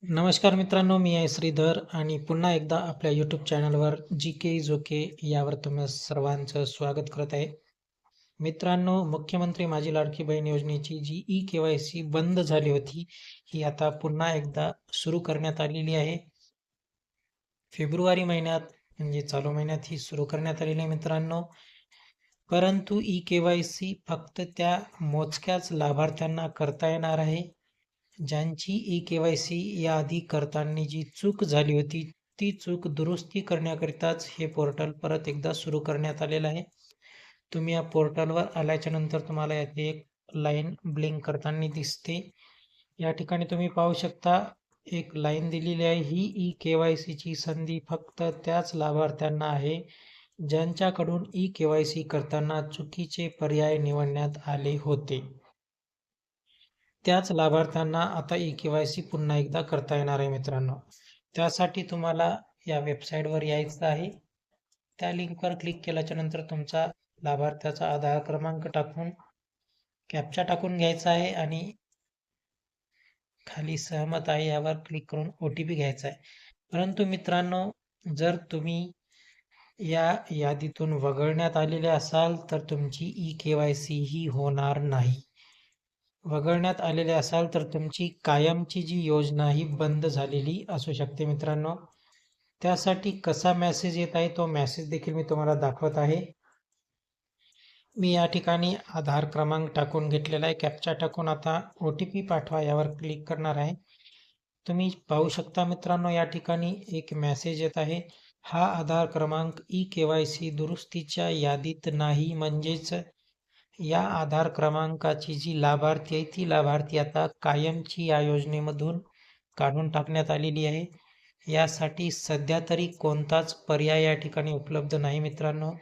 नमस्कार मित्रांनो, मी आहे श्रीधर आणि पुन्हा एकदा आपल्या यूट्यूब चॅनलवर जी के जोके यावर तुम्ही सर्वांचं स्वागत करत आहे. मित्रांनो, मुख्यमंत्री माझी लाडकी बहीण योजनेची जी ई-के-वाय-सी बंद झाली होती, ही आता पुन्हा एकदा सुरू करण्यात आलेली आहे. फेब्रुवारी महिन्यात म्हणजे चालू महिन्यात ही सुरू करण्यात आलेली आहे मित्रांनो. परंतु ई-के-वाय-सी फक्त त्या मोजक्याच लाभार्थ्यांना करता येणार आहे. ज्यांची ई-के-वाय-सी याआधी करताना जी चूक झाली होती, ती चूक दुरुस्ती करण्याकरिताच हे पोर्टल परत एकदा सुरू करण्यात आलेलं आहे. तुम्ही या पोर्टलवर आल्याच्यानंतर तुम्हाला येथे एक लाईन ब्लिंक करताना दिसते. या ठिकाणी तुम्ही पाहू शकता एक लाईन दिलेली आहे. ही ई-के-वाय-सीची संधी फक्त त्याच लाभार्थ्यांना आहे, ज्यांच्याकडून ई-के-वाय-सी करताना चुकीचे पर्याय निवडण्यात आले होते. त्याच लाभार्थ्यांना आता ई-के-वाय-सी पुन्हा एकदा करता येणार आहे मित्रांनो. त्यासाठी तुम्हाला या वेबसाईटवर यायचं आहे. त्या लिंकवर क्लिक केल्याच्या नंतर तुमचा लाभार्थ्याचा आधार क्रमांक टाकून कॅप्चा टाकून घ्यायचा आहे आणि खाली सहमत आहे यावर क्लिक करून ओ-टी-पी घ्यायचा आहे. परंतु मित्रांनो, जर तुम्ही या यादीतून वगळण्यात आलेले असाल तर तुमची ई-के-वाय-सी ही होणार नाही. वगळण्यात आलेले असाल तर तुमची कायमची जी योजना ही बंद झालेली असू शकते मित्रांनो. त्यासाठी कसा मेसेज येत आहे तो मेसेज देखील मी तुम्हाला दाखवत आहे. मी या ठिकाणी आधार क्रमांक टाकून घेतलेला आहे. कॅप्चा टाकून आता ओ-टी-पी पाठवा यावर क्लिक करणार आहे. तुम्ही पाहू शकता मित्रांनो, या ठिकाणी एक मेसेज येत आहे. हा आधार क्रमांक ई-के-वाय-सी दुरुस्तीच्या यादीत नाही, म्हणजेच या आधार क्रमांकाची जी लाभार्थी आहे ती लाभार्थी आता कायमची या योजनेमधून काढून टाकण्यात आलेली आहे. यासाठी सध्या तरी कोणताच पर्याय या ठिकाणी उपलब्ध नाही मित्रांनो.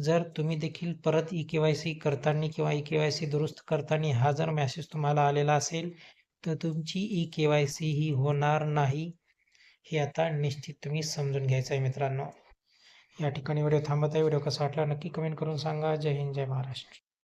जर तुम्ही देखील परत ई-के-वाय-सी करताना किंवा ई-के-वाय-सी दुरुस्त करताना हा जर मेसेज तुम्हाला आलेला असेल तर तुमची ई-के-वाय-सी ही होणार नाही. हे आता निश्चित तुम्ही समजून घ्यायचं आहे मित्रांनो. या ठिकाणी व्हिडिओ थांबत आहे. व्हिडिओ कसा वाटला नक्की कमेंट करून सांगा. जय हिंद, जय महाराष्ट्र.